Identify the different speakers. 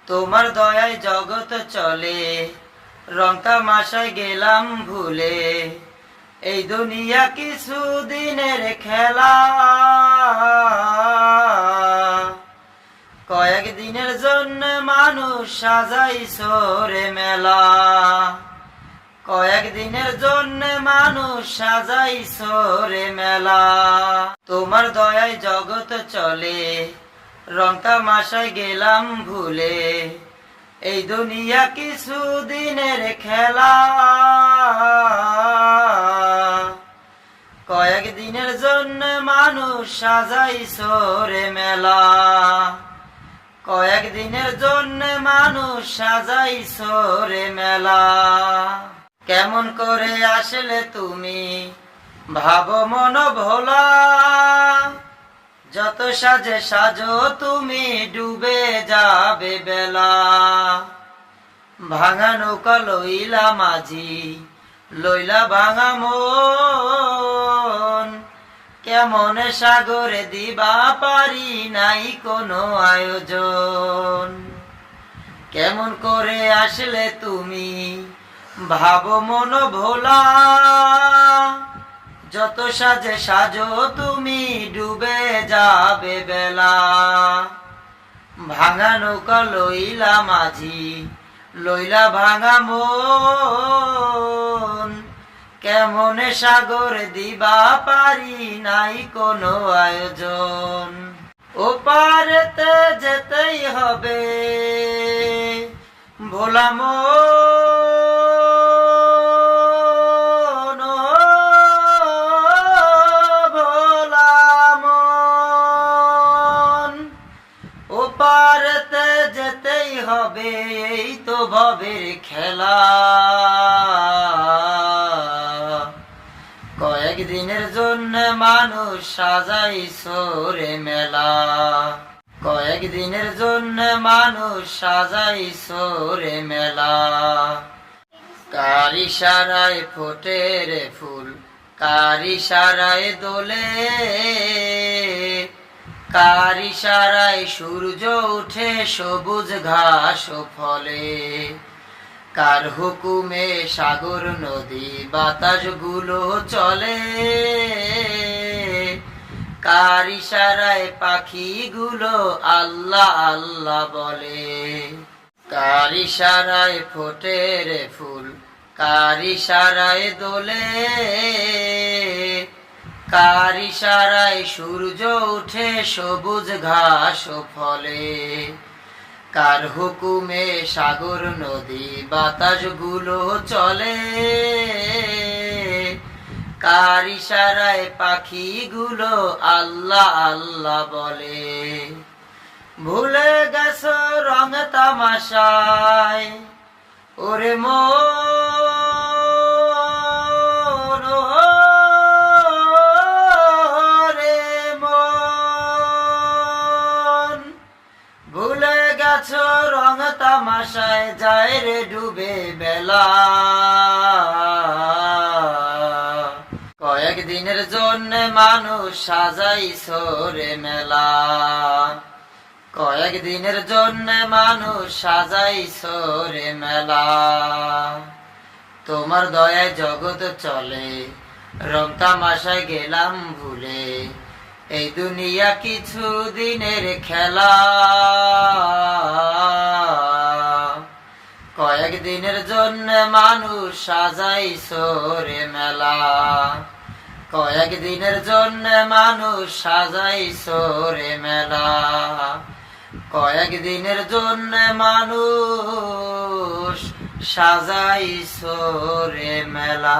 Speaker 1: তোমার দয়ায় জগৎ চলে, রং তামাশায় গেলাম ভুলে। এই দুনিয়া কিছু দিনের খেলা, কয়েক দিনের জন্য মানুষ সাজাইছো রে মেলা। কয়েক দিনের জন্য মানুষ সাজাইছো রে মেলা। তোমার দয়ায় জগৎ চলে, রং তামাশায় গেলাম ভুলে। এই দুনিয়া কিছু দিনের খেলা, কয়েক দিনের জন্য মানুষ সাজাইছো রে মেলা। কয়েক দিনের জন্য মানুষ সাজাইছো রে মেলা। কেমন করে আসলে তুমি ভাবো মন ভোলা, যত সাজে সাজো তুমি ডুবে যাবে বেলা। ভাঙা নৌকা লইলা মাঝি, লইলা ভাঙা মন। কেমন সাগরে দিবা পারি নাই কোনো আয়োজন। কেমন করে আসলে তুমি ভাবো মন ভোলা, যত সাজে সাজো তুমি ডুবে যাবে বেলা। ভাঙা নৌকা লইলা মাঝি, লইলা ভাঙা মন। কেমন সাগর দিবা পারি নাই কোনো আয়োজন। ও পারেতে যেতেই হবে ভোলা মন, ভোলা মন। ও পারেতে যেতেই হবে, এই তো ভবের খেলা। কয়েক দিনের জন্য মানুষ সাজাইছো রে মেলা। কয়েক দিনের জন্য মানুষ সাজাইছো রে মেলা। কার ইশারায় ফোটে রে ফুল, কার ইশারায় দোলে। কার ইশারায় সূর্য উঠে সবুজ ঘাস ও ফলে। কার হুকুমে সাগর নদী বাতাস গুলো চলে। কার ইশারায় পাখি গুলো আল্লাহ আল্লাহ বলে। কার ইশারায় ফোটে রে ফুল, কার ইশারায় দোলে। কার ইশারায় সূর্য উঠে সবুজ ঘাস ও ফলে। কার হুকুমে সাগর নদী বাতাস গুলো চলে। কার ইশারায় পাখি গুলো আল্লাহ আল্লাহ বলে। ভুলে গেছো রং তামাশায় ওরে মন, ওরে মন। ভুলে গেছো রং তামাশায় যায় রে ডুবে বেলা। কয়েক দিনের জন্য মানুষ সাজাইছো রে মেলা। কয়েক দিনের জন্য মানুষ সাজাইছো রে মেলা। তোমার দয়ায় জগৎ চলে, রং তামাশায় গেলাম ভুলে। এই দুনিয়া কিছু দিনের খেলা। কয়েক দিনের জন্য মানুষ সাজাইছো রে মেলা। কয়েক দিনের জন্য মানুষ সাজাইছো রে মেলা। কয়েক দিনের জন্য মানুষ সাজাইছো রে মেলা।